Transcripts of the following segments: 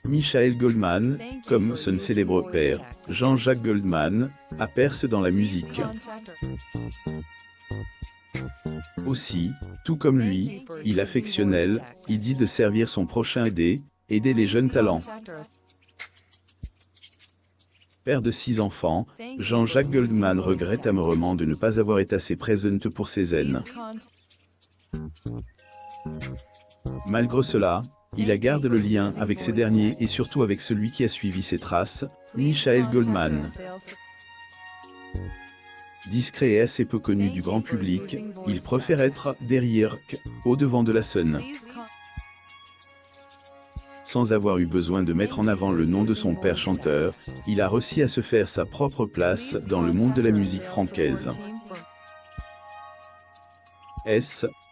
Michael Goldman, comme son célèbre père, Jean-Jacques Goldman, a percé dans la musique. Aussi, tout comme lui, il affectionnait l'idée de servir son prochain aider les jeunes talents. Père de 6 enfants, Jean-Jacques Goldman regrette amèrement de ne pas avoir été assez présent pour ses aînés. Malgré cela, il a gardé le lien avec ces derniers et surtout avec celui qui a suivi ses traces, Michael Goldman. Discret et assez peu connu du grand public, il préfère être derrière au devant de la scène. Sans avoir eu besoin de mettre en avant le nom de son père chanteur, il a réussi à se faire sa propre place dans le monde de la musique francaise.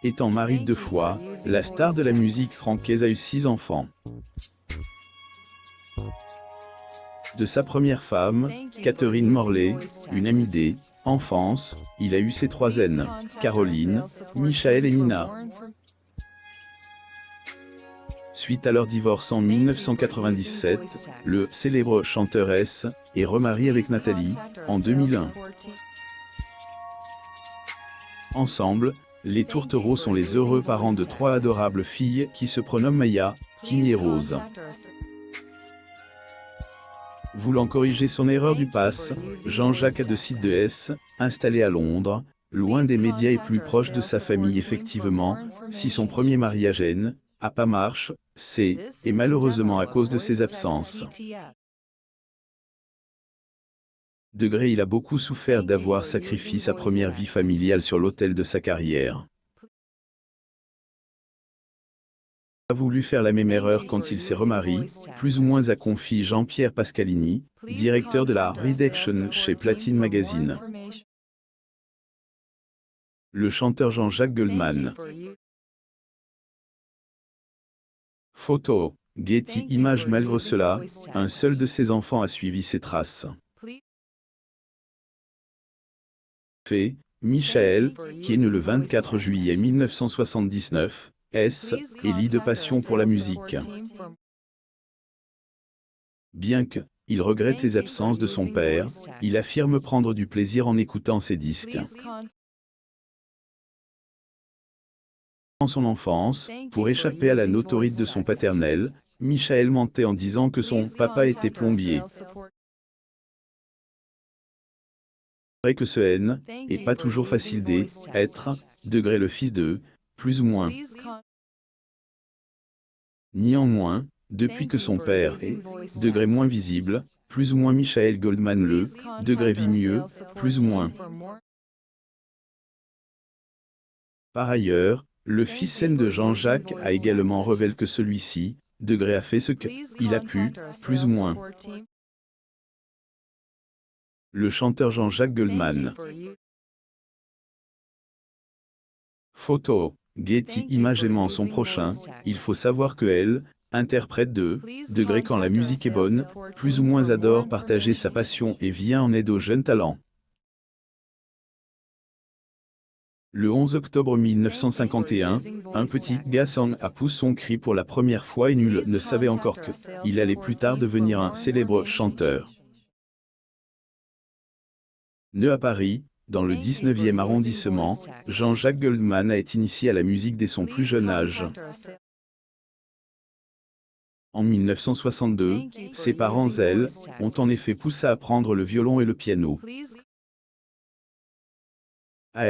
Étant marié 2 fois, la star de la musique francaise a eu 6 enfants. De sa première femme, Catherine Morley, une amie d'enfance, il a eu ses 3 aînés, Caroline, Michael et Nina. Suite à leur divorce en 1997, le célèbre chanteur est remarié avec Nathalie, en 2001. Ensemble, les tourtereaux sont les heureux parents de 3 adorables filles qui se prénomment Maya, Kim et Rose. Voulant corriger son erreur du passé, Jean-Jacques a décidé de installé à Londres, loin des médias et plus proche de sa famille. Effectivement, si son premier mariage n'a pas marché, c'est malheureusement à cause de ses absences. Il a beaucoup souffert d'avoir sacrifié sa première vie familiale sur l'autel de sa carrière. Il a voulu faire la même erreur quand il s'est remarié, plus ou moins a confié Jean-Pierre Pascalini, directeur de la rédaction chez Platine Magazine. Le chanteur Jean-Jacques Goldman. Photo, Getty Images. Malgré cela, un seul de ses enfants a suivi ses traces. Fait, Michael, qui est né le 24 juillet 1979, est lit de passion pour la musique. Bien qu'il regrette les absences de son père, il affirme prendre du plaisir en écoutant ses disques. Dans son enfance, pour échapper à la notoriété de son paternel, Michael mentait en disant que son papa était plombier. C'est vrai que ce n'est pas toujours facile d'être le fils de, plus ou moins. Néanmoins, depuis que son père est moins visible, plus ou moins Michael Goldman vit mieux, plus ou moins. Par ailleurs, le fils de Jean-Jacques a également révélé que celui-ci a fait ce qu'il a pu, plus ou moins. Le chanteur Jean-Jacques Goldman. Photo, Getty Images. Aimant son prochain, il faut savoir que interprète quand la musique est bonne, plus ou moins adore partager sa passion et vient en aide aux jeunes talents. Le 11 octobre 1951, un petit garçon a poussé son cri pour la première fois et nul ne savait encore qu'il allait plus tard devenir un célèbre chanteur. Né à Paris, dans le 19e arrondissement, Jean-Jacques Goldman a été initié à la musique dès son plus jeune âge. En 1962, ses parents, ont en effet poussé à apprendre le violon et le piano. À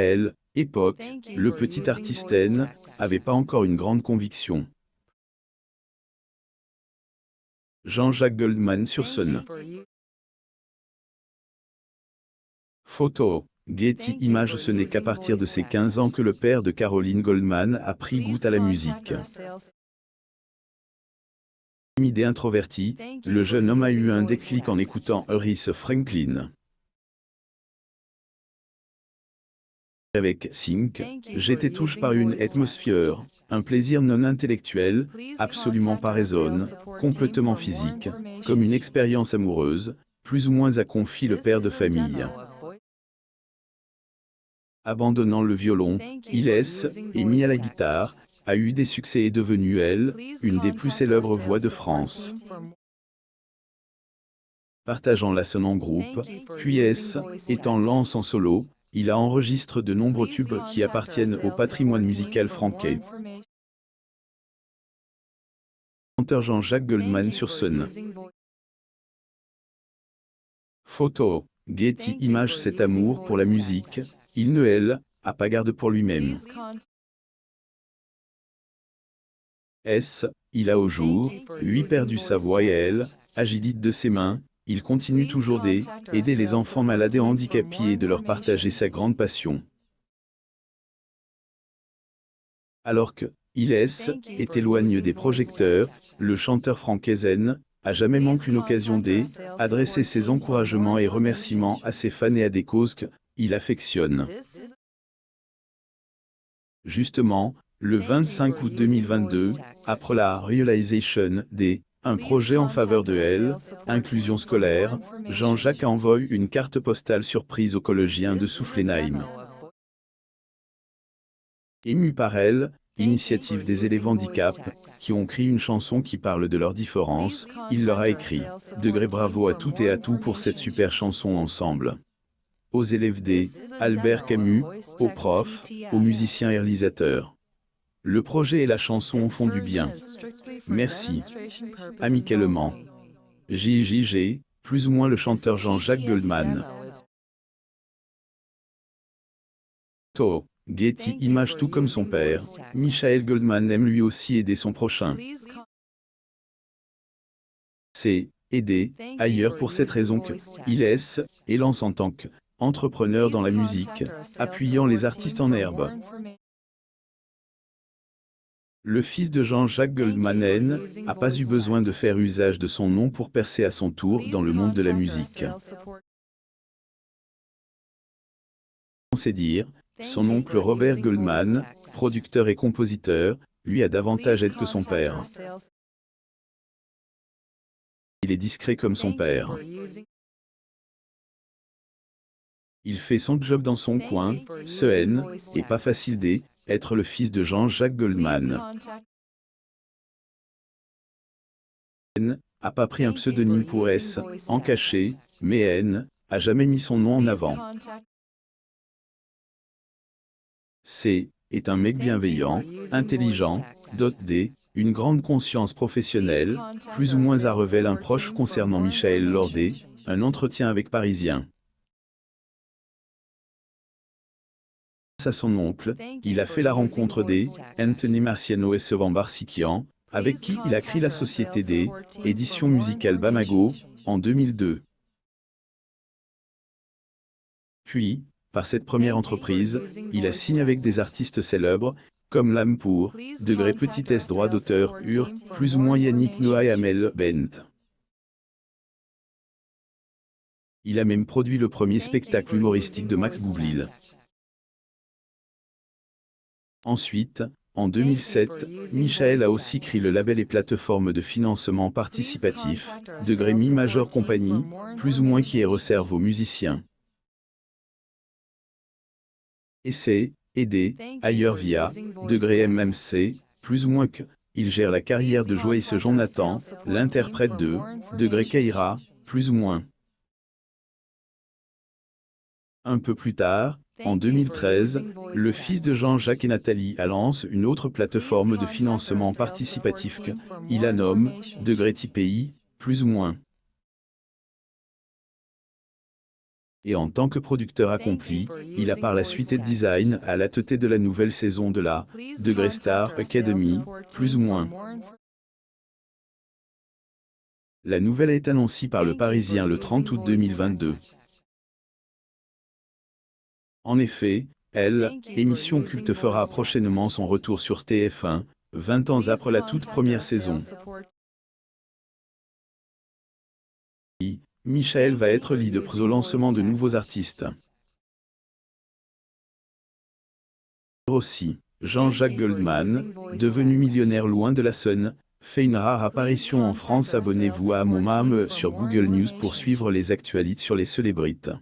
époque, le petit artiste n'avait pas encore une grande conviction. Jean-Jacques Goldman sur scène. Photo, Getty Images. Ce n'est qu'à partir de ses 15 ans que le père de Caroline Goldman a pris goût à la musique. Timide et introverti, le jeune homme a eu un déclic en écoutant Aretha Franklin. Avec Think, j'étais touché par une atmosphère, un plaisir non intellectuel, absolument pas raisonné, complètement physique, comme une expérience amoureuse, plus ou moins a confié le père de famille. Abandonnant le violon, il est mis à la guitare, a eu des succès et est devenue, elle, une des plus célèbres voix de France. Partageant la scène en groupe, puis étant lance en solo, il a enregistré de nombreux tubes qui appartiennent au patrimoine musical français. Chanteur Jean-Jacques Goldman sur scène. Photo. Getty Images. Cet amour pour la musique, il ne elle, a pas garde pour lui-même. Il a au jour, lui perdu sa voix et elle, agilite de ses mains, il continue toujours d'aider les enfants malades et handicapés et de leur partager sa grande passion. Alors que est éloigné des projecteurs, le chanteur francaisen a jamais manqué une occasion d'adresser ses encouragements et remerciements à ses fans et à des causes qu'il affectionne. Justement, le 25 août 2022, après la réalisation un projet en faveur de inclusion scolaire, Jean-Jacques envoie une carte postale surprise aux collégiens de Soufflenheim. Ému par initiative des élèves handicap, qui ont écrit une chanson qui parle de leurs différences, il leur a écrit « Degré bravo à toutes et à tous pour cette super chanson ensemble ». Aux élèves Albert Camus, aux profs, aux musiciens et réalisateurs. Le projet et la chanson font du bien. Merci. Amicalement. JJG, plus ou moins le chanteur Jean-Jacques Goldman. Getty Images. Tout comme son père, Michael Goldman aime lui aussi aider son prochain. C'est aider ailleurs pour cette raison que il et lance en tant qu'entrepreneur dans la musique, appuyant les artistes en herbe. Le fils de Jean-Jacques Goldman n'a pas eu besoin de faire usage de son nom pour percer à son tour dans le monde de la musique. On sait dire, son oncle Robert Goldman, producteur et compositeur, lui a davantage aide que son père. Il est discret comme son père. Il fait son job dans son coin, et pas facile d'être le fils de Jean-Jacques Goldman. A pas pris un pseudonyme pour en caché, mais a jamais mis son nom en avant. Est un mec bienveillant, intelligent, doté une grande conscience professionnelle, plus ou moins à révéler un proche concernant Michael lors un entretien avec Parisien. À son oncle, il a fait la rencontre Anthony Marciano et Sevan Barsikian, avec qui il a créé la société éditions musicales Bamago, en 2002. Puis, par cette première entreprise, il a signé avec des artistes célèbres, comme L'Âme pour, Degré Petitesse droit d'auteur, plus ou moins Yannick Noah et Amel Bent. Il a même produit le premier spectacle humoristique de Max Boublil. Ensuite, en 2007, Michael a aussi créé le label et plateforme de financement participatif, Degré Mi Major Company, plus ou moins qui est réservé aux musiciens. Et aider ailleurs via Degré MMC, plus ou moins que, il gère la carrière de Joyce Jonathan, l'interprète de Degré Kaira, plus ou moins. Un peu plus tard, en 2013, le fils de Jean-Jacques et Nathalie a lancé une autre plateforme de financement participatif qu'il la nomme Degré TPI, plus ou moins. Et en tant que producteur accompli, il a par la suite été design à la tête de la nouvelle saison de la Degré Star Academy, plus ou moins. La nouvelle est annoncée par le Parisien le 30 août 2022. En effet, émission culte fera prochainement son retour sur TF1, 20 ans après la toute première saison. Michael va être leader au lancement de nouveaux artistes. Aussi, Jean-Jacques Goldman, devenu millionnaire loin de la scène, fait une rare apparition en France. Abonnez-vous à mon mam sur Google News pour suivre les actualités sur les célébrités.